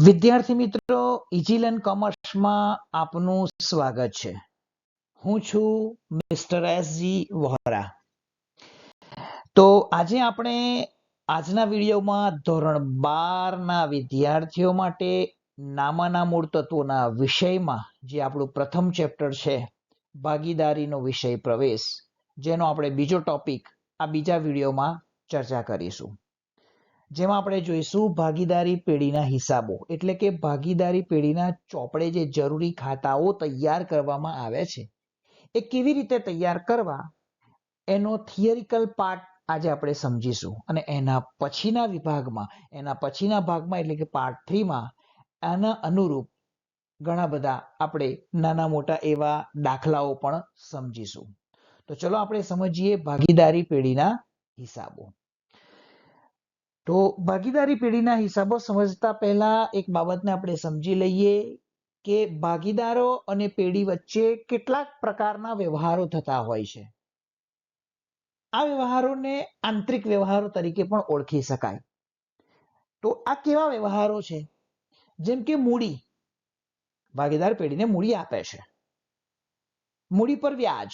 વિદ્યાર્થી મિત્રો, easy learn કોમર્સમાં આપનું સ્વાગત છે. હું છું મિસ્ટર એસજી વોહરા. તો આજે આપણે આજના વિડીયોમાં ધોરણ 12 ના વિદ્યાર્થીઓ માટે નામાના મૂળ તત્વોના વિષયમાં જે આપણું પ્રથમ ચેપ્ટર છે ભાગીદારીનો વિષય પ્રવેશ, જેનો આપણે બીજો ટોપિક આ બીજા વિડીયોમાં ચર્ચા કરીશું. જેમાં આપણે જોઈશું ભાગીદારી પેઢીના હિસાબો, એટલે કે ભાગીદારી પેઢીના ચોપડે જે જરૂરી ખાતાઓ તૈયાર કરવામાં આવે છે એ કેવી રીતે તૈયાર કરવા એનો થિયરિકલ પાર્ટ આજે આપણે સમજીશું. અને એના પછીના ભાગમાં એટલે કે પાર્ટ 3 માં આના અનુરૂપ ઘણા બધા આપણે નાના મોટા એવા દાખલાઓ પણ સમજીશું. તો ચલો આપણે સમજીએ ભાગીદારી પેઢીના હિસાબો. તો ભાગીદારી પેઢીના હિસાબો સમજતા પહેલા એક બાબતને આપણે સમજી લઈએ કે ભાગીદારો અને પેઢી વચ્ચે કેટલાક પ્રકારના વ્યવહારો થતા હોય છે. આ વ્યવહારોને આંતરિક વ્યવહારો તરીકે પણ ઓળખી શકાય. તો આ કેવા વ્યવહારો છે? જેમ કે મૂડી. ભાગીદાર પેઢીને મૂડી આપે છે. મૂડી પર વ્યાજ.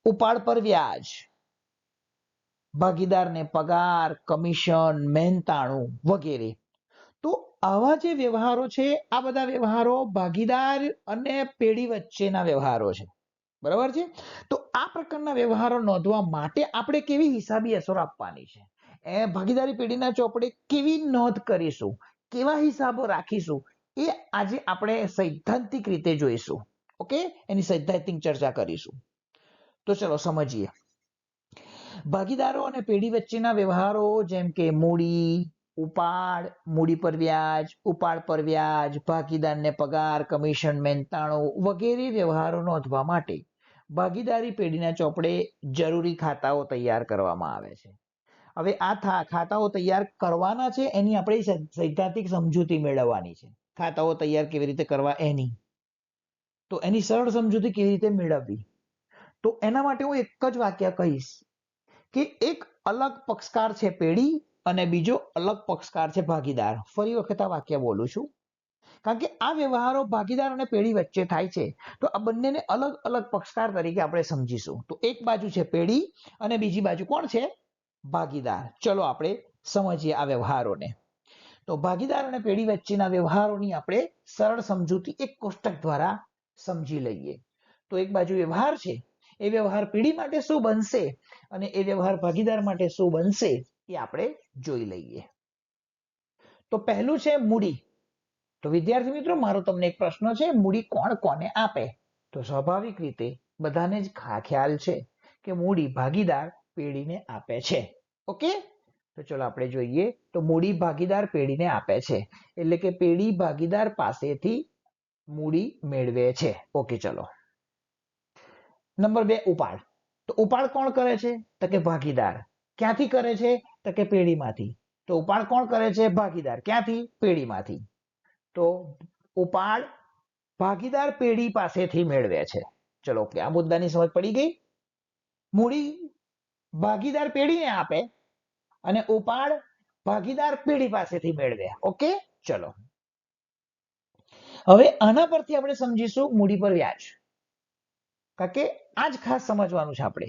ઉપાડ પર વ્યાજ. ભાગીદારને પગાર, કમિશન, મહેનતાણું વગેરે. તો આવા જે વ્યવહારો છે, આ બધા વ્યવહારો ભાગીદાર અને પેઢી વચ્ચેના વ્યવહારો છે. બરાબર છે? તો આ પ્રકારના વ્યવહારો નોંધવા માટે આપણે કેવી હિસાબી અસરો આપવાની છે, એ ભાગીદારી પેઢીના ચોપડે કેવી નોંધ કરીશું, કેવા હિસાબો રાખીશું, એ આજે આપણે સૈદ્ધાંતિક રીતે જોઈશું. ઓકે, એની સૈદ્ધાંતિક ચર્ચા કરીશું. તો ચલો સમજીએ. ભાગીદારો અને પેઢી વચ્ચેના વ્યવહારો જેમ કે મૂડી, ઉપાડ, મૂડી પર વ્યાજ, ઉપાડ પર વ્યાજ, ભાગીદારને પગાર, કમિશન, મહેનતાણું વગેરે વ્યવહારો નોંધવા માટે ભાગીદારી પેઢીના ચોપડે જરૂરી ખાતાઓ તૈયાર કરવામાં આવે છે. હવે આ ખાતાઓ તૈયાર કરવાના છે, એની આપણે સૈદ્ધાંતિક સમજૂતી મેળવવાની છે. ખાતાઓ તૈયાર કેવી રીતે કરવા એની, તો એની સરળ સમજૂતી કેવી રીતે મેળવવી, તો એના માટે હું એક જ વાક્ય કહીશ કે એક અલગ પક્ષકાર છે પેઢી અને બીજો અલગ પક્ષકાર છે ભાગીદાર. ફરી વખત આ વાક્ય બોલું છું, કારણ કે આ વ્યવહારો ભાગીદાર અને પેઢી વચ્ચે થાય છે, તો આ બંનેને અલગ અલગ પક્ષકાર તરીકે આપણે સમજીશું. તો એક બાજુ છે પેઢી અને બીજી બાજુ કોણ છે? ભાગીદાર. ચલો આપણે સમજીએ આ વ્યવહારોને. તો ભાગીદાર અને પેઢી વચ્ચેના વ્યવહારોની આપણે સરળ સમજૂતી એક કોષ્ટક દ્વારા સમજી લઈએ. તો એક બાજુ વ્યવહાર છે, એ વ્યવહાર પેઢી માટે શું બનશે અને એ વ્યવહાર ભાગીદાર માટે શું બનશે એ આપણે જોઈ લઈએ. તો પહેલું છે મૂડી. તો વિદ્યાર્થી મિત્રો, મારો તમને એક પ્રશ્ન છે, મૂડી કોણ કોને આપે? તો સ્વાભાવિક રીતે બધાને જ ખ્યાલ છે કે મૂડી ભાગીદાર પેઢીને આપે છે. ઓકે, તો ચલો આપણે જોઈએ. તો મૂડી ભાગીદાર પેઢીને આપે છે, એટલે કે પેઢી ભાગીદાર પાસેથી મૂડી મેળવે છે. ઓકે, ચલો. નંબર 2, ઉપાડ. તો ઉપાડ કોણ કરે છે? તો કે ભાગીદાર. ક્યાંથી કરે છે? તો કે પેઢીમાંથી. તો ઉપાડ કોણ કરે છે? ભાગીદાર. ક્યાંથી? પેઢીમાંથી. તો ઉપાડ ભાગીદાર પેઢી પાસેથી મેળવે છે. ચલો, ઓકે, આ મુદ્દાની સમજ પડી ગઈ. મૂડી ભાગીદાર પેઢીને આપે અને ઉપાડ ભાગીદાર પેઢી પાસેથી મેળવે. ઓકે, ચલો. હવે આના પરથી આપણે સમજીશું મૂડી પર વ્યાજ, કારણ કે આ જ ખાસ સમજવાનું છે આપણે.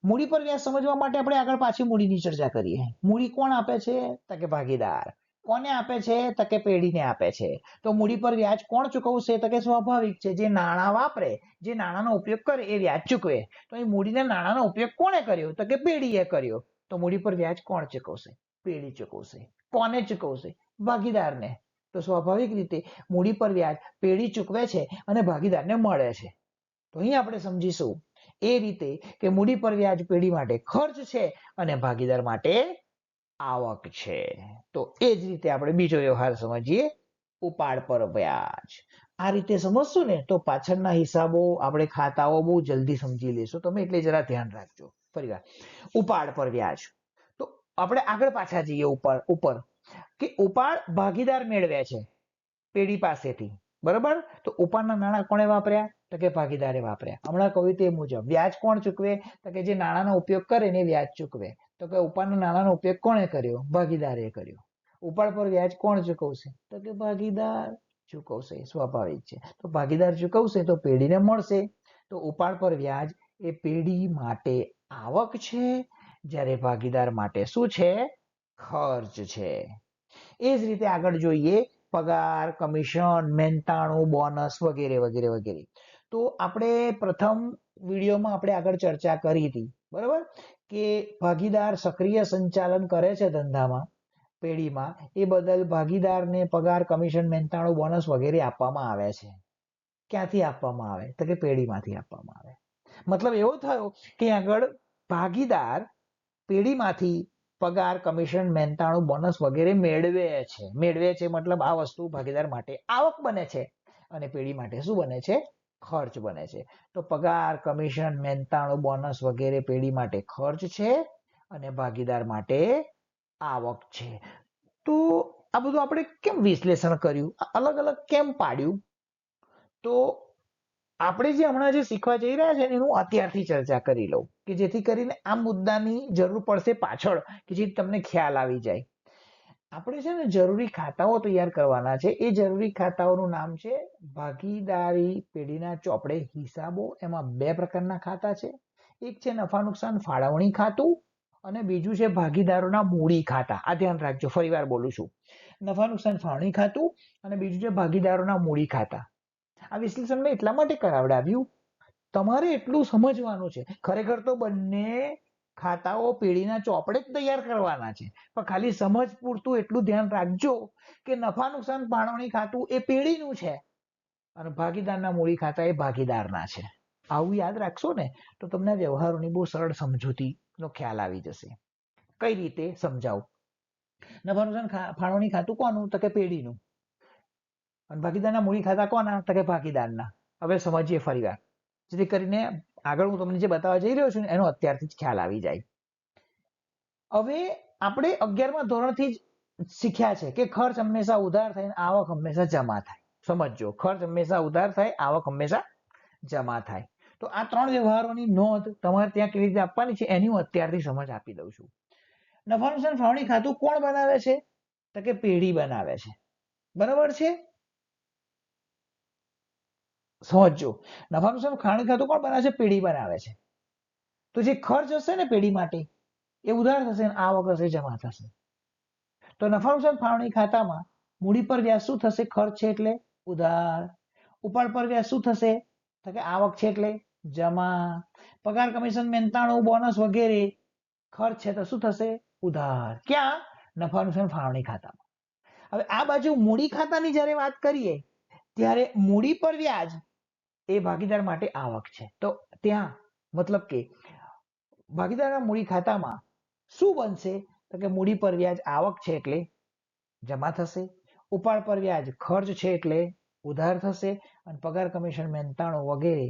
મૂડી પર વ્યાજ સમજવા માટે આપણે આગળ પાછી મૂડીની ચર્ચા કરીએ. મૂડી કોણ આપે છે? તો કે ભાગીદાર. કોને આપે છે? તો કે પેઢીને આપે છે. તો મૂડી પર વ્યાજ કોણ ચૂકવશે? તો કે સ્વાભાવિક છે, જે નાણાં વાપરે, જે નાણાંનો ઉપયોગ કરે એ વ્યાજ ચૂકવે. તો એ મૂડીના નાણાંનો ઉપયોગ કોણે કર્યો? તો કે પેઢીએ કર્યો. તો મૂડી પર વ્યાજ કોણ ચૂકવશે? પેઢી ચૂકવશે. કોને ચૂકવશે? ભાગીદારને. તો સ્વાભાવિક રીતે મૂડી પર વ્યાજ પેઢી ચૂકવે છે અને ભાગીદારને મળે છે. તો અહીં આપણે સમજીશું એ રીતે કે મૂડી પર વ્યાજ પેઢી માટે ખર્ચ છે અને ભાગીદાર માટે આવક છે. તો એ જ રીતે આપણે બીજો વ્યવહાર સમજીએ, ઉપાડ પર વ્યાજ. આ રીતે સમજશું ને તો પાછળના હિસાબો, આપણે ખાતાઓ બહુ જલ્દી સમજી લેશું. તમે એટલે જરા ધ્યાન રાખજો. ફરીવાર, ઉપાડ પર વ્યાજ. તો આપણે આગળ પાછા જઈએ ઉપર કે ઉપાડ ભાગીદાર મેળવે છે પેઢી પાસેથી. બરાબર? તો ઉપાડના નાણાં કોણે વાપર્યા? તો કે ભાગીદારે વાપર્યા. હમણાં કહ્યું તે મુજબ વ્યાજ કોણ ચૂકવે? તો કે જે નાણાંનો ઉપયોગ કરે ને વ્યાજ ચૂકવે. તો તો કે ઉપાડના નાણાંનો ઉપયોગ કોણે કર્યો? ભાગીદારે કર્યો. ઉપાડ પર વ્યાજ કોણ ચૂકવશે? તો કે ભાગીદાર ચૂકવશે. સ્વાભાવિક છે. તો ભાગીદાર ચૂકવશે તો પેઢીને મળશે. તો ઉપાડ પર વ્યાજ એ પેઢી માટે આવક છે, જ્યારે ભાગીદાર માટે શું છે? ખર્ચ છે. એ જ રીતે આગળ જોઈએ પગાર, કમિશન, મહેનતાણું, બોનસ વગેરે વગેરે વગેરે. તો આપણે પ્રથમ વિડીયોમાં આપણે આગળ ચર્ચા કરી હતી, બરાબર, કે ભાગીદાર સક્રિય સંચાલન કરે છે ધંધામાં, પેઢીમાં, એ બદલ ભાગીદારને પગાર, કમિશન, મહેનતાણું, બોનસ વગેરે આપવામાં આવે છે. ક્યાંથી આપવામાં આવે? તો કે પેઢીમાંથી આપવામાં આવે. મતલબ એવો થયો કે આગળ ભાગીદાર પેઢીમાંથી પગાર, કમિશન, મહેનતાણું, બોનસ વગેરે મેળવે છે મતલબ આ વસ્તુ ભાગીદાર માટે આવક બને છે અને પેઢી માટે શું બને છે? ખર્ચ બને છે. તો પગાર, કમિશન, મહેનતાણું, બોનસ વગેરે પેઢી માટે ખર્ચ છે અને ભાગીદાર માટે આવક છે. તો આ બધું આપણે કેમ વિશ્લેષણ કર્યું? અલગ અલગ કેમ પાડ્યું? તો આપણે જે હમણાં જે શીખવા જઈ રહ્યા છે એનું અત્યારથી ચર્ચા કરી લઉં, કે જેથી કરીને આ મુદ્દાની જરૂર પડશે પાછળ, કે જે તમને ખ્યાલ આવી જાય. આપણે છે ને જરૂરી ખાતાઓ તૈયાર કરવાના છે. એ જરૂરી ખાતાઓનું નામ છે ભાગીદારી પેઢીના ચોપડે હિસાબો. એમાં બે પ્રકારના ખાતા છે. એક છે નફા નુકસાન ફાળવણી ખાતું અને બીજું છે ભાગીદારોના મૂડી ખાતા. આ ધ્યાન રાખજો, ફરીવાર બોલું છું. નફા નુકસાન ફાળવણી ખાતું અને બીજું છે ભાગીદારોના મૂડી ખાતા. આ વિશ્લેષણ મેં એટલા માટે કરાવડાવ્યું, તમારે એટલું સમજવાનું છે. ખરેખર તો બંને ખાતાઓ પેઢીના ચોપડે જ તૈયાર કરવાના છે, પણ ખાલી સમજ પૂરતું એટલું ધ્યાન રાખજો કે નફા નુકસાન ફાળવણી ખાતું એ પેઢીનું છે અને ભાગીદારના મૂડી ખાતા એ ભાગીદારના છે. આવું યાદ રાખશો ને તો તમને વ્યવહારોની બહુ સરળ સમજૂતીનો ખ્યાલ આવી જશે. કઈ રીતે સમજાવું? નફા નુકસાન ફાળવણી ખાતું કોનું? તો કે પેઢીનું. અને ભાગીદારના મૂડી ખાતા કોના? તો કે ભાગીદારના. હવે સમજીએ ફરીવાર, જેથી કરીને આગળ હું તમને જે બતાવવા જઈ રહ્યો છું એનો અત્યારથી જ ખ્યાલ આવી જાય. હવે આપણે 11મા ધોરણથી જ શીખ્યા છે કે ખર્ચ હંમેશા ઉધાર થાય અને આવક હંમેશા જમા થાય. સમજો, ખર્ચ હંમેશા ઉધાર થાય, આવક હંમેશા જમા થાય. તો આ ત્રણ વ્યવહારોની નોંધ તમારે ત્યાં કેવી રીતે આપવાની છે એની હું અત્યારથી સમજ આપી દઉં છું. નફા નુકસાન ફાળવણી ખાતું કોણ બનાવે છે? તો કે પેઢી બનાવે છે. બરાબર છે? સમજો, નફા નુકસાન ફાળવણી ખાતું કોણ બનાવે છે? પેઢી બનાવે છે. તો જે ખર્ચ હશે ને પેઢી માટે એ ઉધાર થશે અને આવક હશે જમા થશે. તો નફા નુકસાન ફાળવણી ખાતામાં મૂડી પર વ્યાજ શું થશે? ખર્ચ છે એટલે ઉધાર. ઉપાડ પર વ્યાજ શું થશે? તો કે આવક છે એટલે જમા. પગાર, કમિશન, મહેનતાણું, બોનસ વગેરે ખર્ચ છે તો શું થશે? ઉધાર. ક્યાં? નફા નુકસાન ફાળવણી ખાતામાં. હવે આ બાજુ મૂડી ખાતાની જ્યારે વાત કરીએ ત્યારે મૂડી પર વ્યાજ એ ભાગીદાર માટે આવક છે. તો ત્યાં મતલબ કે ભાગીદારના મૂડી ખાતામાં શું બનશે? તો કે મૂડી પર વ્યાજ આવક છે એટલે જમા થશે. ઉપાડ પર વ્યાજ ખર્ચ છે એટલે ઉધાર થશે અને પગાર, કમિશન, મહેનતાણું વગેરે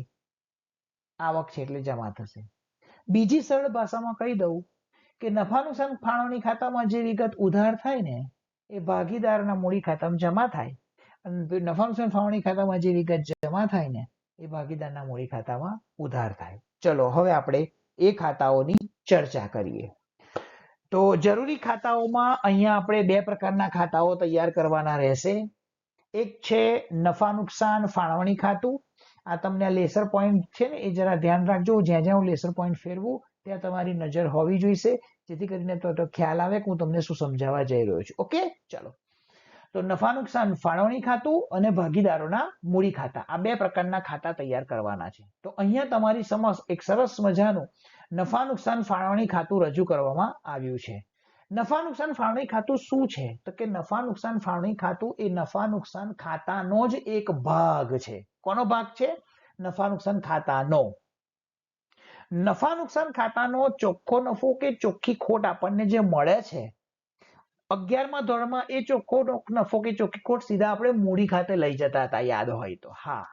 આવક છે એટલે જમા થશે. બીજી સરળ ભાષામાં કહી દઉં કે નફા નુકસાન ફાળવણી ખાતામાં જે વિગત ઉધાર થાય ને એ ભાગીદારના મૂડી ખાતામાં જમા થાય અને નફા નુકસાન ફાળવણી ખાતામાં જે વિગત જમા થાય ને એ ભાગીદારના મૂડી ખાતામાં ઉધાર થાય. ચલો હવે આપણે એ ખાતાઓની ચર્ચા કરીએ. તો જરૂરી ખાતાઓમાં અહીંયા આપણે બે પ્રકારના ખાતાઓ તૈયાર કરવાના રહેશે. એક છે નફા નુકસાન ફાળવણી ખાતું. આ તમને લેસર પોઈન્ટ છે ને એ જરા ધ્યાન રાખજો. જ્યાં જ્યાં હું લેસર પોઈન્ટ ફેરવું ત્યાં તમારી નજર હોવી જોઈશે, જેથી કરીને તો ખ્યાલ આવે કે હું તમને શું સમજાવવા જઈ રહ્યો છું. ઓકે, ચાલો. તો નફા નુકસાન ફાળવણી ખાતું અને ભાગીદારોના મૂડી ખાતા, આ બે પ્રકારના ખાતા તૈયાર કરવાના છે. તો અહીંયા તમારી સમક્ષ એક સરસ મજાનું નફા નુકસાન ફાળવણી ખાતું રજૂ કરવામાં આવ્યું છે. નફા નુકસાન ફાળવણી ખાતું શું છે? તો કે નફા નુકસાન ફાળવણી ખાતું એ નફા નુકસાન ખાતાનો જ એક ભાગ છે. કોનો ભાગ છે? નફા નુકસાન ખાતાનો. નફા નુકસાન ખાતાનો ચોખ્ખો નફો કે ચોખ્ખી ખોટ આપણને જે મળે છે 11મા ધોરણમાં, એ ચોખ્ખો નફો કે ચોખ્ખી ખોટ સીધા આપણે મૂડી ખાતે લઈ જતા હતા, યાદ હોય તો. હા,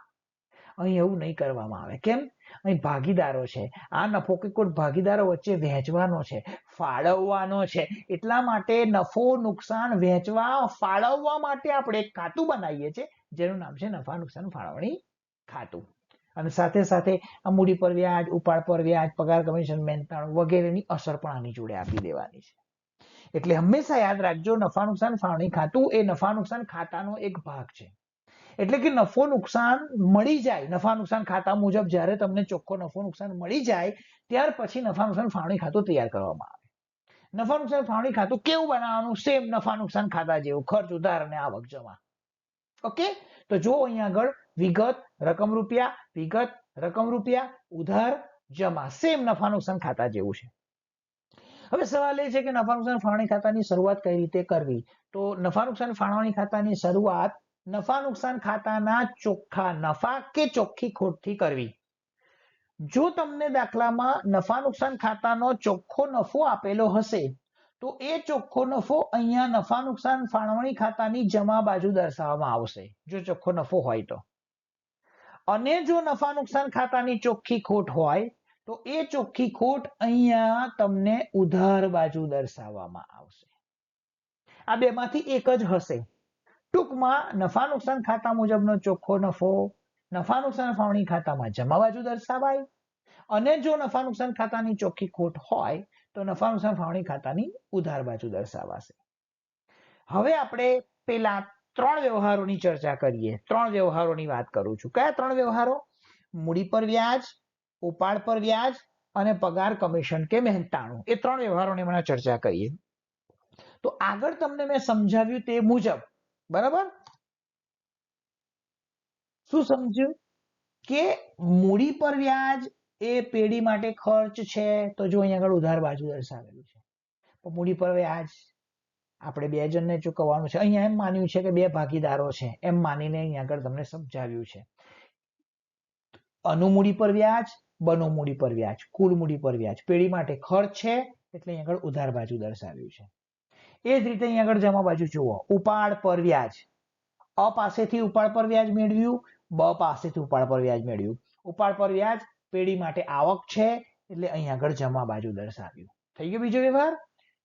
અહીં એવું નહીં કરવામાં આવે. કેમ? અહીં ભાગીદારો છે. આ નફો કે ખોટ ભાગીદારો વચ્ચે વહેંચવાનો છે, ફાળવવાનો છે. એટલા માટે નફો નુકસાન વહેંચવા ફાળવવા માટે આપણે એક ખાતું બનાવીએ છીએ જેનું નામ છે નફા નુકસાન ફાળવણી ખાતું. અને સાથે સાથે આ મૂડી પર વ્યાજ, ઉપાડ પર વ્યાજ, પગાર, કમિશન, મહેનતાણું વગેરેની અસર પણ આની જોડે આપી દેવાની છે. એટલે હંમેશા યાદ રાખજો, નફા નુકસાન ફાળવણી ખાતું એ નફા નુકસાન ખાતાનો એક ભાગ છે. એટલે કે નફો નુકસાન મળી જાય, નફા નુકસાન ખાતા મુજબ જ્યારે તમને ચોખ્ખો નફો નુકસાન મળી જાય ત્યાર પછી નફા નુકસાન ફાળવણી ખાતું તૈયાર કરવામાં આવે. નફા નુકસાન ફાળવણી ખાતું કેવું બનાવવાનું? સેમ નફા નુકસાન ખાતા જેવું, ખર્ચ, ઉધાર અને આવક જમા. ઓકે, તો જો અહીંયા આગળ વિગત રકમ રૂપિયા, વિગત રકમ રૂપિયા, ઉધાર જમા, સેમ નફા નુકસાન ખાતા જેવું છે. હવે સવાલ એ છે કે નફા નુકસાન ફાળવણી ખાતાની શરૂઆત કઈ રીતે કરવી? તો નફા નુકસાન ફાળવણી ખાતાની શરૂઆત નફા નુકસાન ખાતાના ચોખ્ખા નફા કે ચોખ્ખી ખોટથી કરવી. જો તમને દાખલામાં નફા નુકસાન ખાતાનો ચોખ્ખો નફો આપેલો હશે તો એ ચોખ્ખો નફો અહીંયા નફા નુકસાન ફાળવણી ખાતાની જમા બાજુ દર્શાવવામાં આવશે, જો ચોખ્ખો નફો હોય તો. અને જો નફા નુકસાન ખાતાની ચોખ્ખી ખોટ હોય તો એ ચોખ્ખી ખોટ અહીંયા તમને ઉધાર બાજુ દર્શાવવામાં આવશે. આ બેમાંથી એક જ હશે. ટૂંકમાં નફા નુકસાન ખાતા મુજબનો ચોખ્ખો નફો નફા નુકસાન ફાળવણી ખાતામાં જમા બાજુ દર્શાવાય, અને જો નફા નુકસાન ખાતાની ચોખ્ખી ખોટ હોય તો નફા નુકસાન ફાળવણી ખાતાની ઉધાર બાજુ દર્શાવાશે. હવે આપણે પેલા 3 વ્યવહારોની ચર્ચા કરીએ. 3 વ્યવહારોની વાત કરું છું. કયા 3 વ્યવહારો? મૂડી પર વ્યાજ, ઉપાડ પર વ્યાજ અને પગાર, કમિશન કે મહેનતાણું. એ 3 વ્યવહારોની હમણાં ચર્ચા કરીએ. તો આગળ તમને મેં સમજાવ્યું તે મુજબ, બરાબર? શું સમજ્યું? કે મૂડી પર વ્યાજ એ પેઢી માટે ખર્ચ છે, તો જો અહીંયા આગળ ઉધાર બાજુ દર્શાવેલું છે. તો મૂડી પર વ્યાજ આપણે 2 જણને ચૂકવવાનું છે. અહીંયા એમ માન્યું છે કે 2 ભાગીદારો છે, એમ માનીને અહીંયા આગળ તમને સમજાવ્યું છે. અનુમૂડી પર વ્યાજ, બનોમૂડી પર વ્યાજ, કુલ મૂડી પર વ્યાજ પેઢી માટે ખર્ચ છે, એટલે અહીંયા આગળ ઉધાર બાજુ દર્શાવ્યું છે. એ જ રીતે અહીંયા આગળ જમા બાજુ જુઓ, ઉપાડ પર વ્યાજ. અ પાસેથી ઉપાડ પર વ્યાજ મેળવ્યું, બ પાસેથી ઉપાડ પર વ્યાજ મેળવ્યું. ઉપાડ પર વ્યાજ પેઢી માટે આવક છે, એટલે અહીંયા આગળ જમા બાજુ દર્શાવ્યું. થઈ ગયો બીજો વ્યવહાર.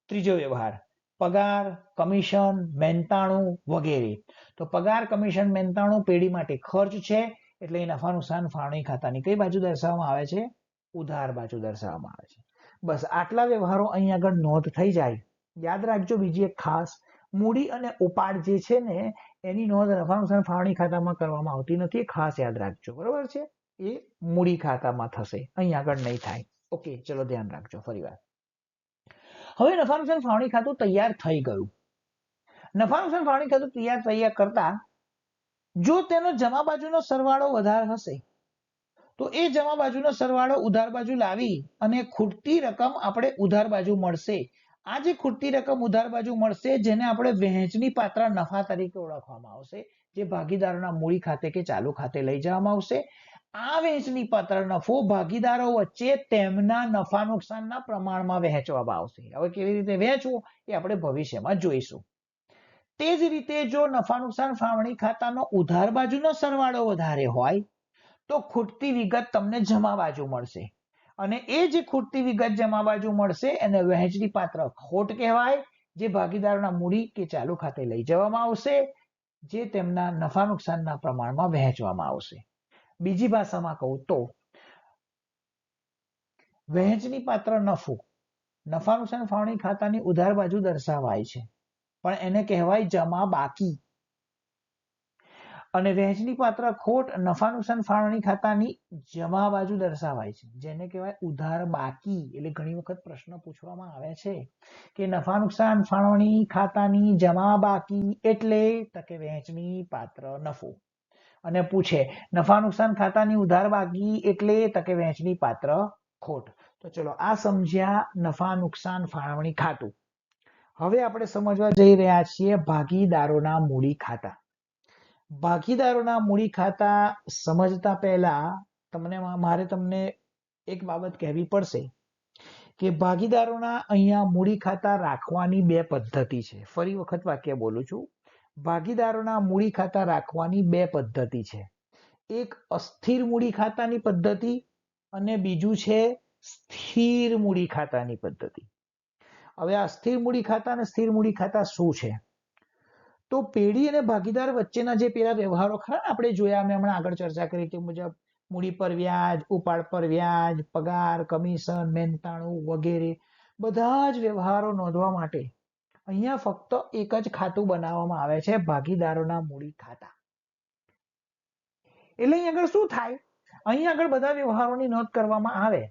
ત્રીજો વ્યવહાર પગાર, કમિશન, મહેનતાણું વગેરે. તો પગાર, કમિશન, મહેનતાણું પેઢી માટે ખર્ચ છે, એટલે એ નફા નુકસાન ફાળવણી ખાતાની કઈ બાજુ દર્શાવવામાં આવે છે? ઉધાર બાજુ દર્શાવવામાં આવે છે. બસ આટલા વ્યવહારો અહીંયા આગળ નોંધ થઈ જાય. યાદ રાખજો બીજી એક ખાસ, મૂડી અને ઉપાડ જે છે ને એની નોંધ નફા નુકસાન ફાળવણી ખાતામાં કરવામાં આવતી નથી, ખાસ યાદ રાખજો, બરોબર છે? એ મૂડી ખાતામાં થશે, અહીંયા આગળ નહીં થાય. ઓકે, ચલો ધ્યાન રાખજો ફરીવાર. હવે નફા નુકસાન ફાળવણી ખાતું તૈયાર થઈ ગયું. નફા નુકસાન ફાળવણી ખાતું તૈયાર કરતા જો તેનો જમા બાજુનો સરવાળો વધારે હશે તો એ જમા બાજુનો સરવાળો ઉધાર બાજુ લાવી અને ખૂટતી રકમ આપણે ઉધાર બાજુ મળશે. આ જે ખૂટતી રકમ ઉધાર બાજુ મળશે જેને આપણે વહેંચણી પાત્ર નફા તરીકે ઓળખવામાં આવશે, જે ભાગીદારોના મૂડી ખાતે કે ચાલુ ખાતે લઈ જવામાં આવશે. આ વહેંચણી પાત્ર નફો ભાગીદારો વચ્ચે તેમના નફા નુકસાનના પ્રમાણમાં વહેંચવામાં આવશે. હવે કેવી રીતે વહેંચવું એ આપણે ભવિષ્યમાં જોઈશું. તે જ રીતે જો નફા નુકસાન ફાળવણી ખાતાનો ઉધાર બાજુનો સરવાળો વધારે હોય તો ખૂટતી વિગત તમને જમા બાજુ મળશે, અને એ જે ખૂટતી વિગત જમા બાજુ મળશે એને વહેંચણી પાત્ર ખોટ કહેવાય, જે ભાગીદારોના મૂડી કે ચાલુ ખાતે લઈ જવામાં આવશે, જે તેમના નફા નુકસાનના પ્રમાણમાં વહેંચવામાં આવશે. બીજી ભાષામાં કહું તો વહેંચણી પાત્ર નફો નફા નુકસાન ફાળવણી ખાતાની ઉધાર બાજુ દર્શાવાય છે, પણ એને કહેવાય જમા બાકી. અને વહેંચણી પાત્ર ખોટ નફા નુકસાન ફાળવણી ખાતાની જમા બાજુ દર્શાવાય છે, જેને કહેવાય ઉધાર બાકી. એટલે ઘણી વખત પ્રશ્ન પૂછવામાં આવે છે કે નફા નુકસાન ફાળવણી ખાતાની જમા બાકી એટલે કે વહેંચણી પાત્ર નફો, અને પૂછે નફા નુકસાન ખાતાની ઉધાર બાકી એટલે કે વહેંચણી પાત્ર ખોટ. તો ચલો આ સમજ્યા નફા નુકસાન ફાળવણી ખાતું. હવે આપણે સમજવા જઈ રહ્યા છીએ ભાગીદારોના મૂડી ખાતા. ભાગીદારોના મૂડી ખાતા સમજતા પહેલા મારે તમને એક બાબત કહેવી પડશે કે ભાગીદારોના અહીંયા મૂડી ખાતા રાખવાની 2 પદ્ધતિ છે. ફરી વખત વાક્ય બોલું છું, ભાગીદારોના મૂડી ખાતા રાખવાની 2 પદ્ધતિ છે. એક અસ્થિર મૂડી ખાતાની પદ્ધતિ અને બીજું છે સ્થિર મૂડી ખાતાની પદ્ધતિ. હવે આ સ્થિર મૂડી ખાતા અને સ્થિર મૂડી ખાતા શું છે? તો પેઢી અને ભાગીદાર વચ્ચેના જે પેલા વ્યવહારો ખરા આપણે જોયા, મેં હમણાં આગળ ચર્ચા કરી તે મુજબ મૂડી પર વ્યાજ, ઉપાડ પર વ્યાજ, પગાર, કમિશન, મહેનતાણું વગેરે બધા જ વ્યવહારો નોંધવા માટે અહીંયા ફક્ત એક જ ખાતું બનાવવામાં આવે છે, ભાગીદારોના મૂડી ખાતા. એટલે અહીં આગળ શું થાય, અહીં આગળ બધા વ્યવહારોની નોંધ કરવામાં આવે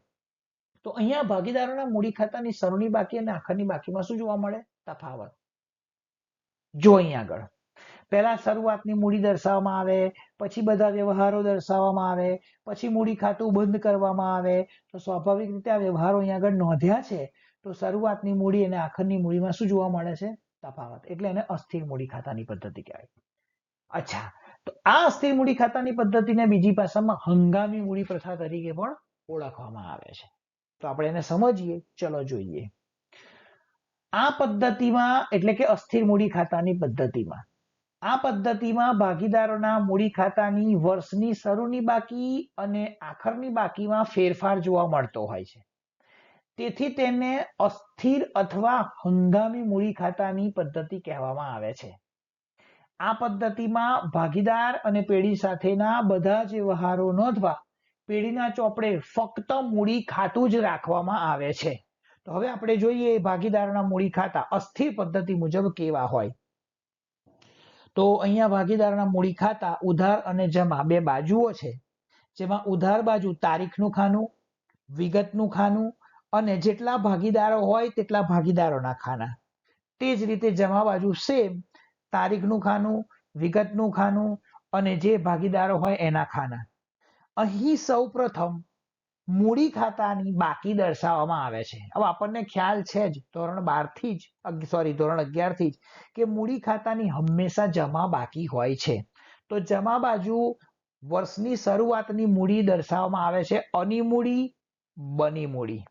તો અહીંયા ભાગીદારોના મૂડી ખાતાની શરૂની બાકી અને આખરની બાકીમાં શું જોવા મળે? તફાવત. જો અહીં આગળ પહેલા શરૂઆતની મૂડી દર્શાવવામાં આવે, પછી બધા વ્યવહારો દર્શાવવામાં આવે, પછી મૂડી ખાતું બંધ કરવામાં આવે, તો સ્વાભાવિક રીતે આ વ્યવહારો અહીં આગળ નોંધ્યા છે તો શરૂઆતની મૂડી અને આખરની મૂડીમાં શું જોવા મળે છે? તફાવત. એટલે એને અસ્થિર મૂડી ખાતાની પદ્ધતિ કહેવાય. અચ્છા, તો આ અસ્થિર મૂડી ખાતાની પદ્ધતિને બીજી ભાષામાં હંગામી મૂડી પ્રથા તરીકે પણ ઓળખવામાં આવે છે. તો આપણે એને સમજીએ. ચલો જોઈએ. આ પદ્ધતિમાં એટલે કે અસ્થિર મૂડી ખાતાની પદ્ધતિમાં આ પદ્ધતિમાં ભાગીદારોના મૂડી ખાતાની વર્ષની શરૂની બાકી અને આખરની બાકીમાં ફેરફાર જોવા મળતો હોય છે. તેથી તેને અસ્થિર અથવા હંગામી મૂડી ખાતાની પદ્ધતિ કહેવામાં આવે છે. આ પદ્ધતિમાં ભાગીદાર અને પેઢી સાથેના બધા જ વ્યવહારો નોંધવા પેઢીના ચોપડે ફક્ત મૂડી ખાતું જ રાખવામાં આવે છે. તો હવે આપણે જોઈએ ભાગીદારોના મૂડી ખાતા અસ્થિર પદ્ધતિ મુજબ કેવા હોય. તો અહીંયા ભાગીદારોના મૂડી ખાતા ઉધાર અને જમા બે બાજુઓ છે, જેમાં ઉધાર બાજુ તારીખનું ખાનું, વિગતનું ખાનું અને જેટલા ભાગીદારો હોય તેટલા ભાગીદારોના ખાના. તે જ રીતે જમા બાજુ સેમ, તારીખનું ખાનું, વિગતનું ખાનું અને જે ભાગીદારો હોય એના ખાના. અહીં સૌપ્રથમ મૂડી ખાતાની બાકી દર્શાવવામાં આવે છે. હવે આપણને ખ્યાલ છે જ ધોરણ 11 થી જ કે મૂડી ખાતાની હંમેશા જમા બાકી હોય છે. તો જમા બાજુ વર્ષની શરૂઆતની મૂડી દર્શાવવામાં આવે છે, અની મૂડી, બની મૂડી.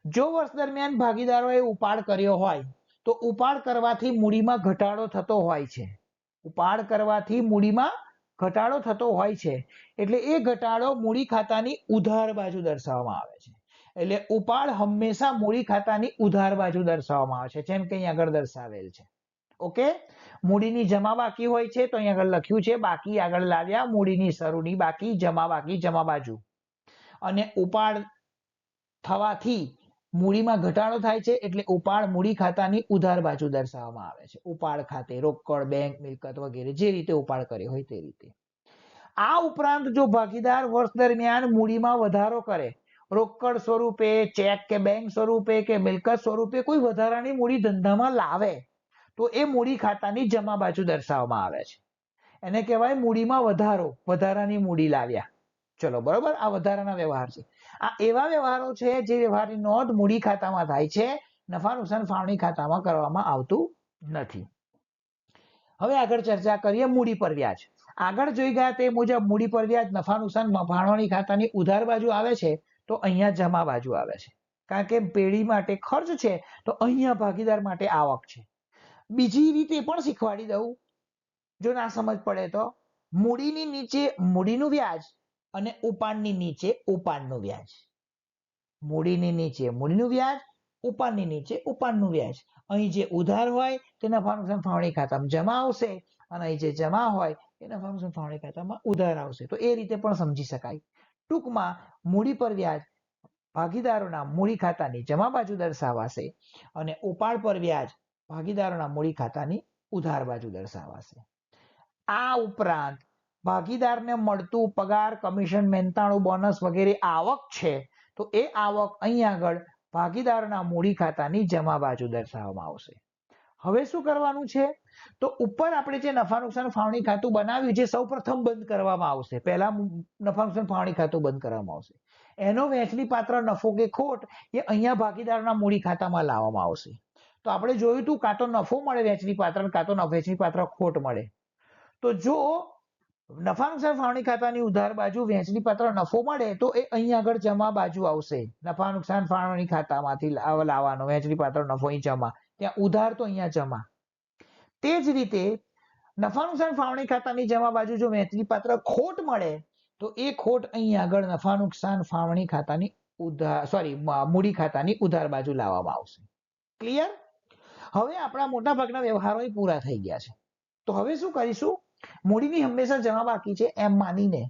જો વર્ષ દરમિયાન ભાગીદારોએ ઉપાડ કર્યો હોય તો ઉપાડ કરવાથી મૂડીમાં ઘટાડો થતો હોય છે. ઉપાડ કરવાથી મૂડીમાં ઘટાડો થતો હોય છે, એટલે એ ઘટાડો મૂડી ખાતાની ઉધાર બાજુ દર્શાવવામાં આવે છે. એટલે ઉપાડ હંમેશા મૂડી ખાતાની ઉધાર બાજુ દર્શાવવામાં આવે છે, જેમ કે અહીં આગળ દર્શાવેલ છે. ઓકે, મૂડીની જમા બાકી હોય છે તો અહીં આગળ લખ્યું છે બાકી આગળ લાવ્યા, મૂડીની શરૂની બાકી, જમા બાકી જમા બાજુ. અને ઉપાડ થવાથી મૂડીમાં ઘટાડો થાય છે એટલે ઉપાડ મૂડી ખાતાની ઉધાર બાજુ દર્શાવવામાં આવે છે. ઉપાડ ખાતે રોકડ, બેંક, મિલકત વગેરે જે રીતે ઉપાડ કર્યો હોય તે રીતે. આ ઉપરાંત જો ભાગીદાર વર્ષ દરમિયાન મૂડીમાં વધારો કરે, રોકડ સ્વરૂપે, ચેક કે બેંક સ્વરૂપે કે મિલકત સ્વરૂપે કોઈ વધારાની મૂડી ધંધામાં લાવે તો એ મૂડી ખાતાની જમા બાજુ દર્શાવવામાં આવે છે. એને કહેવાય મૂડીમાં વધારો, વધારાની મૂડી લાવ્યા. ચલો બરોબર, આ વધારાના વ્યવહાર છે. આ એવા વ્યવહારો છે જે વ્યવહારની નોંધ મૂડી ખાતામાં થાય છે, નફા નુકસાન ફાળવણી ખાતામાં કરવામાં આવતું નથી. હવે આગળ ચર્ચા કરીએ મૂડી પર વ્યાજ. આગળ જોઈ ગયા તે મુજબ મૂડી પર વ્યાજ નફા નુકસાન ફાળવણી ખાતાની ઉધાર બાજુ આવે છે, તો અહીંયા જમા બાજુ આવે છે. કારણ કે પેઢી માટે ખર્ચ છે તો અહીંયા ભાગીદાર માટે આવક છે. બીજી રીતે પણ શીખવાડી દઉં, જો ના સમજ પડે તો. મૂડીની નીચે મૂડીનું વ્યાજ અને ઉપાડની નીચે ઉપાડનું વ્યાજ. મૂડીની નીચે મૂડીનું વ્યાજ, ઉપાડની નીચે ઉપાડનું વ્યાજ. અહીં જે ઉધાર હોય તે નફા નુકસાન ફાળવણી ખાતામાં જમા આવશે અને અહીં જે જમા હોય એ નફા નુકસાન ફાળવણી ખાતામાં ઉધાર આવશે. તો એ રીતે પણ સમજી શકાય. ટૂંકમાં મૂડી પર વ્યાજ ભાગીદારોના મૂડી ખાતાની જમા બાજુ દર્શાવાશે અને ઉપાડ પર વ્યાજ ભાગીદારોના મૂડી ખાતાની ઉધાર બાજુ દર્શાવાશે. આ ઉપરાંત ભાગીદારને મળતું પગાર, કમિશન, મહેનતાણું, બોનસ વગેરે આવક છે તો એ આવક અહીં આગળ ભાગીદારોના મૂડી ખાતાની જમા બાજુ દર્શાવવામાં આવશે. હવે શું કરવાનું છે, તો ઉપર આપણે જે નફા નુકસાન ફાળવણી ખાતું બનાવ્યું જે સૌપ્રથમ બંધ કરવામાં આવશે. પહેલા નફા નુકસાન ફાળવણી ખાતું બંધ કરવામાં આવશે. એનો વહેંચણી પાત્ર નફો કે ખોટ એ અહીંયા ભાગીદારોના મૂડી ખાતામાં લાવવામાં આવશે. તો આપણે જોયું હતું કાં તો નફો મળે વહેંચણી પાત્ર, કાં તો વહેંચણી પાત્ર ખોટ મળે. તો જો નફા નુકસાન ફાળવણી ખાતાની ઉધાર બાજુ વહેંચણી પાત્ર નફો મળે તો એ અહીં આગળ જમા બાજુ આવશે. નફા નુકસાન ફાળવણી ખાતામાંથી લાવવાનો વહેંચણી પાત્ર નફો અહીં જમા, ત્યાં ઉધાર તો અહીંયા જમા. તે જ રીતે નફા નુકસાન ફાળવણી ખાતાની જમા બાજુ જો વહેંચણી પાત્ર ખોટ મળે તો એ ખોટ અહીં આગળ નફા નુકસાન ફાળવણી ખાતાની મૂડી ખાતાની ઉધાર બાજુ લાવવામાં આવશે. ક્લિયર? હવે આપણા મોટા ભાગના વ્યવહારો પૂરા થઈ ગયા છે. તો હવે શું કરીશું, મૂડીની હંમેશા જમા બાકી છે એમ માનીને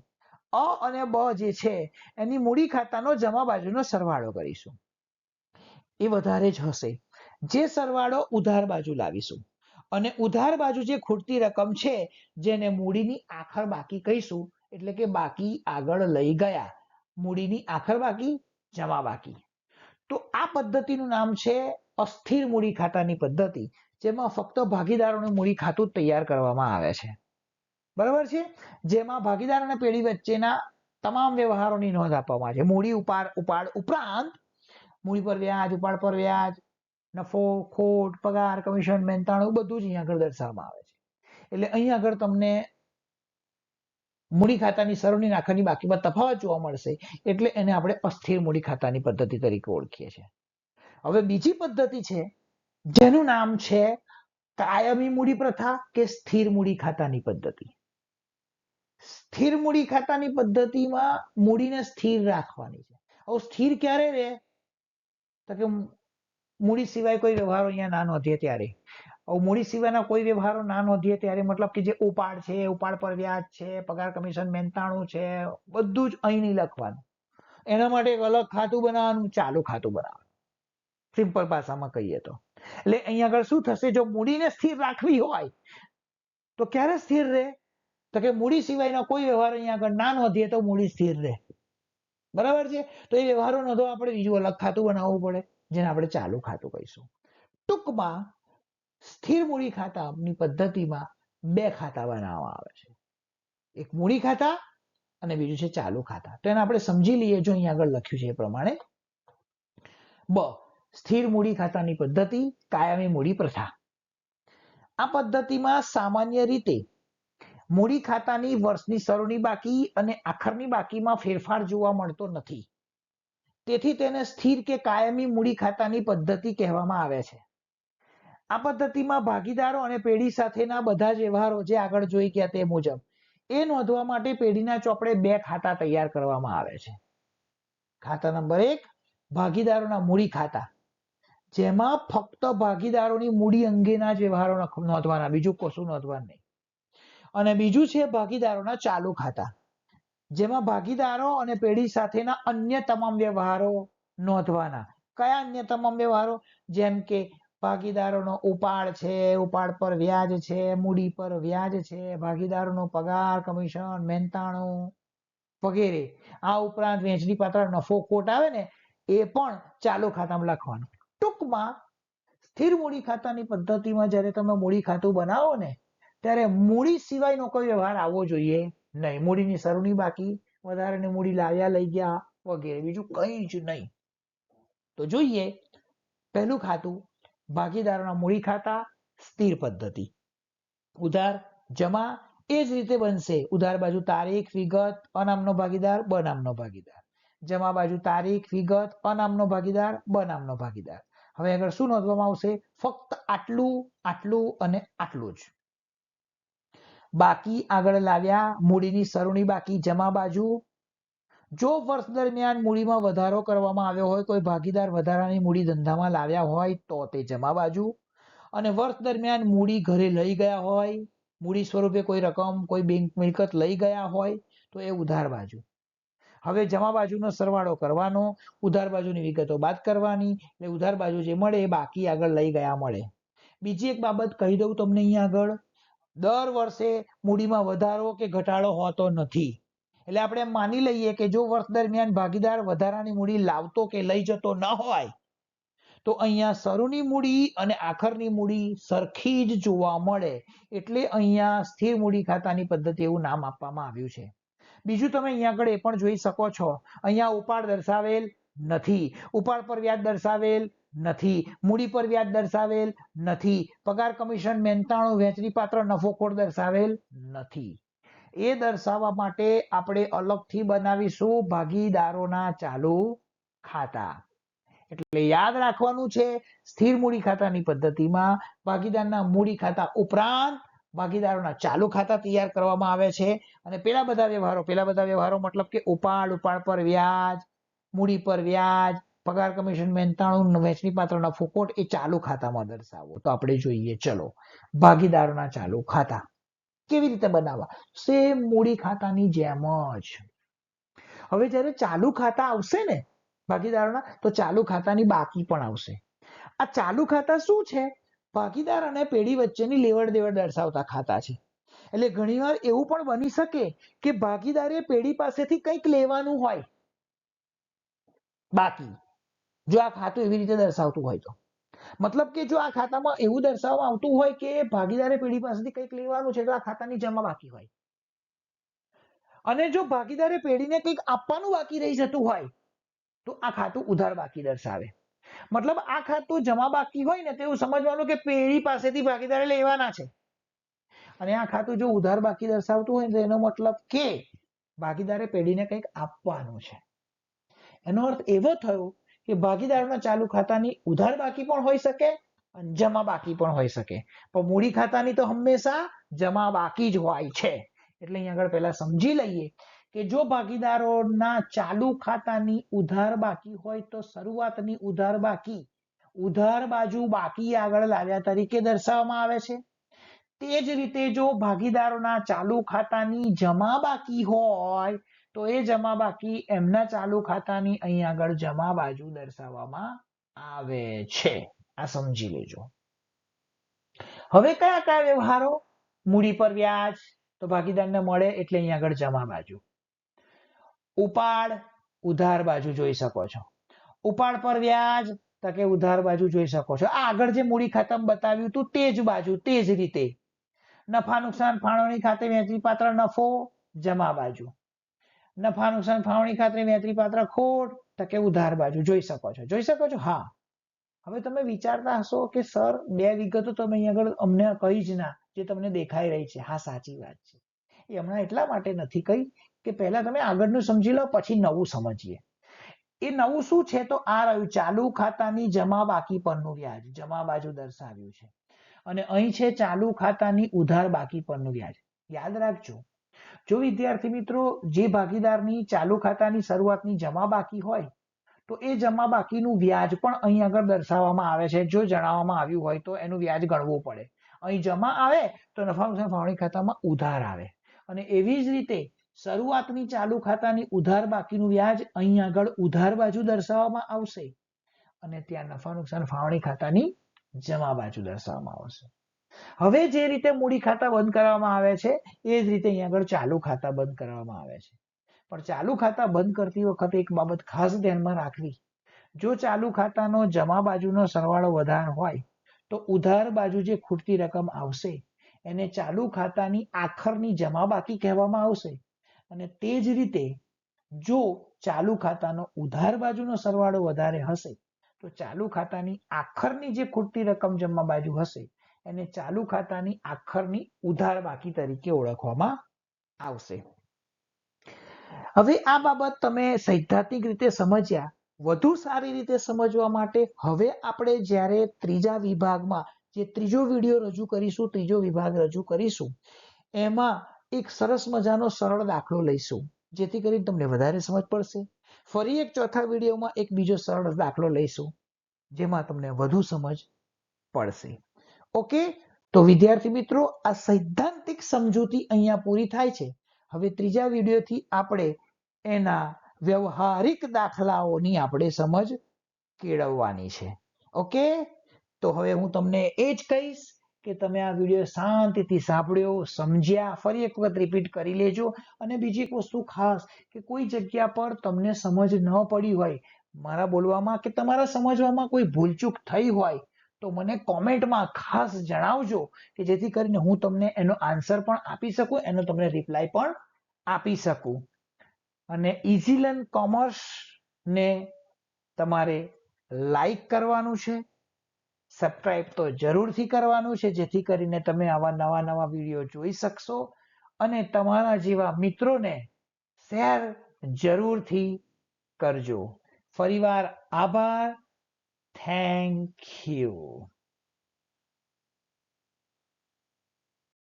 અ અને બ જે છે એની મૂડી ખાતાનો જમા બાજુનો સરવાળો કરીશું. એ વધારે જ હશે. જે સરવાળો ઉધાર બાજુ લાવીશું અને ઉધાર બાજુ જે ખૂટતી રકમ છે જેને મૂડીની આખર બાકી કહીશું, એટલે કે બાકી આગળ લઈ ગયા, મૂડીની આખર બાકી, જમા બાકી. તો આ પદ્ધતિનું નામ છે અસ્થિર મૂડી ખાતાની પદ્ધતિ, જેમાં ફક્ત ભાગીદારોનું મૂડી ખાતું તૈયાર કરવામાં આવે છે. બરાબર છે? જેમાં ભાગીદાર અને પેઢી વચ્ચેના તમામ વ્યવહારોની નોંધ આપવામાં આવે છે. મૂડી ઉપાડ ઉપરાંત મૂડી પર વ્યાજ, ઉપાડ પર વ્યાજ, નફો, ખોટ, પગાર, કમિશન, મહેનતાણું બધું જ અહીંયા આગળ દર્શાવવામાં આવે છે. એટલે અહીં આગળ તમને મૂડી ખાતાની સરળની નાખરની બાકીમાં તફાવત જોવા મળશે, એટલે એને આપણે અસ્થિર મૂડી ખાતાની પદ્ધતિ તરીકે ઓળખીએ છીએ. હવે બીજી પદ્ધતિ છે જેનું નામ છે કાયમી મૂડી પ્રથા કે સ્થિર મૂડી ખાતાની પદ્ધતિ. સ્થિર મૂડી ખાતાની પદ્ધતિમાં મૂડીને સ્થિર રાખવાની છે. હવે સ્થિર ક્યારે રહે? તો કે મૂડી સિવાય કોઈ વ્યવહારો અહીંયા ના નોંધીએ ત્યારે. હવે મૂડી સિવાયના કોઈ વ્યવહારો ના નોંધીએ ત્યારે મતલબ કે જે ઉપાડ છે, ઉપાડ પર વ્યાજ છે, પગાર, કમિશન, મહેનતાણું છે, બધું જ અહીં નહીં લખવાનું. એના માટે એક અલગ ખાતું બનાવવાનું, ચાલુ ખાતું બનાવવાનું. સિમ્પલ ભાષામાં કહીએ તો. એટલે અહીં આગળ શું થશે? જો મૂડીને સ્થિર રાખવી હોય તો ક્યારે સ્થિર રહે? તો કે મૂડી સિવાયના કોઈ વ્યવહાર અહીંયા આગળ ના નોંધીએ તો મૂડી સ્થિર રહે. બરાબર છે? તો એ વ્યવહારો નોંધવા આપણે બીજું અલગ ખાતું બનાવવું પડે, જેને આપણે ચાલુ ખાતું કહીશું. ટૂંકમાં સ્થિર મૂડી ખાતાની પદ્ધતિમાં બે ખાતા બનાવવામાં આવે છે. એક મૂડી ખાતા અને બીજું છે ચાલુ ખાતા. તો એને આપણે સમજી લઈએ. જો અહીંયા આગળ લખ્યું છે એ પ્રમાણે. બ સ્થિર મૂડી ખાતાની પદ્ધતિ, કાયમી મૂડી પ્રથા. આ પદ્ધતિમાં સામાન્ય રીતે મૂડી ખાતાની વર્ષની શરૂની બાકી અને આખરની બાકીમાં ફેરફાર જોવા મળતો નથી. તેથી તેને સ્થિર કે કાયમી મૂડી ખાતાની પદ્ધતિ કહેવામાં આવે છે. આ પદ્ધતિમાં ભાગીદારો અને પેઢી સાથેના બધા જ વ્યવહારો જે આગળ જોઈ ગયા તે મુજબ એ નોંધવા માટે પેઢીના ચોપડે બે ખાતા તૈયાર કરવામાં આવે છે. ખાતા નંબર 1 ભાગીદારોના મૂડી ખાતા, જેમાં ફક્ત ભાગીદારોની મૂડી અંગેના જ વ્યવહારો નોંધવાના, બીજું કશું નોંધવાનું નહીં. અને બીજું છે ભાગીદારોના ચાલુ ખાતા, જેમાં ભાગીદારો અને પેઢી સાથેના અન્ય તમામ વ્યવહારો નોંધવાના. કયા અન્ય તમામ વ્યવહારો? જેમ કે ભાગીદારોનો ઉપાડ છે, ઉપાડ પર વ્યાજ છે, મૂડી પર વ્યાજ છે, ભાગીદારોનો પગાર, કમિશન, મહેનતાણું વગેરે. આ ઉપરાંત વહેંચણી પાત્ર નફો ખોટ આવે ને એ પણ ચાલુ ખાતામાં લખવાનું. ટૂંકમાં સ્થિર મૂડી ખાતાની પદ્ધતિમાં જ્યારે તમે મૂડી ખાતું બનાવો ને ત્યારે મૂડી સિવાયનો કોઈ વ્યવહાર આવવો જોઈએ નહીં. મૂડીની શરૂની બાકી, વધારાની મૂડી લાવ્યા લઈ ગયા વગેરે, બીજું કંઈ જ નહીં. તો જોઈએ પહેલું ખાતું ભાગીદારોના મૂડી ખાતા, સ્થિર પદ્ધતિ. ઉધાર, જમા એ જ રીતે બનશે. ઉધાર બાજુ તારીખ, વિગત, અનામનો ભાગીદાર, બનામનો ભાગીદાર. જમા બાજુ તારીખ, વિગત, અનામનો ભાગીદાર, બનામનો ભાગીદાર. હવે આગળ શું નોંધવામાં આવશે? ફક્ત આટલું, આટલું અને આટલું જ. બાકી આગળ લાવ્યા, મૂડીની શરૂની બાકી જમા બાજુ. જો વર્ષ દરમિયાન મૂડીમાં વધારો કરવામાં આવ્યો હોય, કોઈ ભાગીદાર વધારાની મૂડી ધંધામાં લાવ્યા હોય તો તે જમા બાજુ. અને વર્ષ દરમિયાન મૂડી ઘરે લઈ ગયા હોય, મૂડી સ્વરૂપે કોઈ રકમ, કોઈ બેંક મિલકત લઈ ગયા હોય તો એ ઉધાર બાજુ. હવે જમા બાજુનો સરવાળો કરવાનો, ઉધાર બાજુની વિગતો બાદ કરવાની, એટલે ઉધાર બાજુ જે મળે એ બાકી આગળ લઈ ગયા મળે. બીજી એક બાબત કહી દઉં તમને અહીંયા આગળ, દર વર્ષે મૂડીમાં વધારો કે ઘટાડો હોતો નથી. એટલે આપણે એમ માની લઈએ કે જો વર્ષ દરમિયાન ભાગીદાર વધારાની મૂડી લાવતો કે લઈ જતો ન હોય તો અહીંયા શરૂની મૂડી અને આખરની મૂડી સરખી જ જોવા મળે. એટલે અહીંયા સ્થિર મૂડી ખાતાની પદ્ધતિ એવું નામ આપવામાં આવ્યું છે. બીજું તમે અહીંયા આગળ એ પણ જોઈ શકો છો, અહીંયા ઉપાડ દર્શાવેલ નથી, ઉપાડ પર વ્યાજ દર્શાવેલ નથી, મૂડી પર વ્યાજ દર્શાવેલ નથી, પગાર, કમિશન, મહેનતાણું, વહેંચણી પાત્ર નફો ખોટ દર્શાવેલ નથી. એ દર્શાવવા માટે આપણે અલગથી બનાવીશું ભાગીદારોના ચાલુ ખાતા. એટલે યાદ રાખવાનું છે, સ્થિર મૂડી ખાતાની પદ્ધતિમાં ભાગીદારના મૂડી ખાતા ઉપરાંત ભાગીદારોના ચાલુ ખાતા તૈયાર કરવામાં આવે છે. અને પેલા બધા વ્યવહારો મતલબ કે ઉપાડ પર વ્યાજ, મૂડી પર વ્યાજ, પગાર, કમિશન, મહેનતાણું, વહેંચણી પાત્ર નફો ખોટ એ ચાલુ ખાતામાં દર્શાવો. તો આપણે જોઈએ, ચલો ભાગીદારોના ચાલુ ખાતા કેવી રીતે બનાવવા? સેમ મૂડી ખાતાની જેમ જ. હવે જ્યારે ચાલુ ખાતા આવશે ને ભાગીદારોના, તો ચાલુ ખાતાની બાકી પણ આવશે. આ ચાલુ ખાતા શું છે? ભાગીદાર અને પેઢી વચ્ચેની લેવડ દેવડ દર્શાવતા ખાતા છે. એટલે ઘણીવાર એવું પણ બની શકે કે ભાગીદારે પેઢી પાસેથી કંઈક લેવાનું હોય બાકી, જો આ ખાતું એવી રીતે દર્શાવતું હોય તો. મતલબ કે જો આ ખાતામાં એવું દર્શાવવામાં આવતું હોય કે ભાગીદારે પેઢી પાસેથી કંઈક લેવાનું છે, તો આ ખાતાની જમા બાકી હોય. અને જો ભાગીદારે પેઢીને કંઈક આપવાનું બાકી રહી જતું હોય તો આ ખાતું ઉધાર બાકી દર્શાવે. મતલબ આ ખાતું જમા બાકી હોય ને તો એવું સમજવાનું કે પેઢી પાસેથી ભાગીદારે લેવાના છે. અને આ ખાતું જો ઉધાર બાકી દર્શાવતું હોય તો એનો મતલબ કે ભાગીદારે પેઢીને કંઈક આપવાનું છે. એનો અર્થ એવો થયો કે ભાગીદારોના ચાલુ ખાતાની ઉધાર બાકી પણ હોઈ શકે અને જમા બાકી પણ હોઈ શકે, પણ મૂડી ખાતાની તો હંમેશા જમા બાકી જ હોય છે. એટલે અહીં આગળ પહેલા સમજી લઈએ કે જો ભાગીદારોના ચાલુ ખાતાની ઉધાર બાકી હોય તો શરૂઆતની ઉધાર બાકી ઉધાર બાજુ બાકી આગળ લાવ્યા તરીકે દર્શાવવામાં આવે છે. તે જ રીતે જો ભાગીદારોના ચાલુ ખાતાની જમા બાકી હોય તો એ જમા બાકી એમના ચાલુ ખાતાની અહીં આગળ જમા બાજુ દર્શાવવામાં આવે છે. આ સમજી લેજો. હવે કયા કયા વ્યવહારો? મૂડી પર વ્યાજ તો ભાગીદારને મળે એટલે અહીં આગળ જમા બાજુ. ઉપાડ ઉધાર બાજુ જોઈ શકો છો. ઉપાડ પર વ્યાજ તો કે ઉધાર બાજુ જોઈ શકો છો. આ આગળ જે મૂડી ખાતામાં બતાવ્યું હતું તે જ બાજુ, તે જ રીતે. નફા નુકસાન ફાળવણી ખાતે વહેંચણી પાત્ર નફો જમા બાજુ. નફા નુકસાન ફાળવણી ખાતે વહેંચણી પાત્ર ખોટ તો કે ઉધાર બાજુ જોઈ શકો છો. જોઈ શકો છો? હા. હવે તમે વિચારતા હશો કે સર બે વિગતો તમે અહીં આગળ અમને કહી જ ના, જે તમને દેખાઈ રહી છે. હા, સાચી વાત છે. એ હમણાં એટલા માટે નથી કહી કે પહેલા તમે આગળનું સમજી લો પછી નવું સમજીએ. એ નવું શું છે? તો આ રહ્યું ચાલુ ખાતાની જમા બાકી પરનું વ્યાજ, જમા બાજુ દર્શાવ્યું છે. અને અહીં છે ચાલુ ખાતાની ઉધાર બાકી પરનું વ્યાજ. યાદ રાખજો, જો વિદ્યાર્થી મિત્રો જે ભાગીદારની ચાલુ ખાતાની શરૂઆતની જમા બાકી હોય તો એ જમા બાકીનું વ્યાજ પણ અહીં આગળ દર્શાવવામાં આવે છે. જો જણાવવામાં આવ્યું હોય તો એનું વ્યાજ ગણવું પડે. અહીં જમા આવે તો નફા નુકસાન ફાળવણી ખાતામાં ઉધાર આવે. અને એવી જ રીતે શરૂઆતની ચાલુ ખાતાની ઉધાર બાકીનું વ્યાજ અહીં આગળ ઉધાર બાજુ દર્શાવવામાં આવશે અને ત્યાં નફા નુકસાન ફાળવણી ખાતાની જમા બાજુ દર્શાવવામાં આવશે. હવે જે રીતે મૂડી ખાતા બંધ કરવામાં આવે છે એ જ રીતે અહીં આગળ ચાલુ ખાતા બંધ કરવામાં આવે છે. પણ ચાલુ ખાતા બંધ કરતી વખતે એક બાબત ખાસ ધ્યાનમાં રાખવી. જો ચાલુ ખાતાનો જમા બાજુનો સરવાળો વધારે હોય તો ઉધાર બાજુ જે ખૂટતી રકમ આવશે એને ચાલુ ખાતાની આખરની જમા બાકી કહેવામાં આવશે. અને તે જ રીતે જો ચાલુ ખાતાનો ઉધાર બાજુનો સરવાળો વધારે હશે તો ચાલુ ખાતાની આખરની જે ખૂટતી રકમ જમા બાજુ હશે એને ચાલુ ખાતાની આખરની ઉધાર બાકી તરીકે ઓળખવામાં આવશે. હવે આ બાબત તમે સૈદ્ધાંતિક રીતે સમજ્યા. વધુ સારી રીતે સમજવા માટે હવે આપણે જ્યારે ત્રીજા વિભાગમાં જે ત્રીજો વિડીયો રજૂ કરીશું, ત્રીજો વિભાગ રજૂ કરીશું, એમાં એક સરસ મજાનો સરળ દાખલો લઈશું જેથી કરીને તમને વધારે સમજ પડશે. ફરી એક ચોથા વિડીયોમાં એક બીજો સરળ દાખલો લઈશું જેમાં તમને વધુ સમજ પડશે. ઓકે, તો વિદ્યાર્થી મિત્રો આ સૈદ્ધાંતિક સમજૂતી અહીંયા પૂરી થાય છે. હવે ત્રીજા વિડીયોથી આપણે એના વ્યવહારિક દાખલાઓની આપણે સમજ કેળવવાની છે. ઓકે, તો હવે હું તમને એ જ કહીશ કે તમે આ વિડીયો શાંતિથી સાંભળ્યો, સમજ્યા. ફરી એક વખત રિપીટ કરી લેજો. અને બીજી એક વસ્તુ ખાસ કે કોઈ જગ્યા પર તમને સમજ ન પડી હોય મારા બોલવામાં કે તમારા સમજવામાં કોઈ ભૂલચૂક થઈ હોય તો મને કોમેન્ટમાં ખાસ જણાવજો કે જેથી કરીને હું તમને એનો આન્સર પણ આપી શકું, એનો તમને રિપ્લાય પણ આપી શકું. અને ઇઝી લર્ન કોમર્સ ને તમારે લાઈક કરવાનું છે, સબસ્ક્રાઇબ તો જરૂરથી કરવાનું છે જેથી કરીને તમે આવા નવા વિડીયો જોઈ શકશો અને તમારા જેવા મિત્રોને શેર જરૂરથી કરજો. ફરીવાર આભાર. Thank you.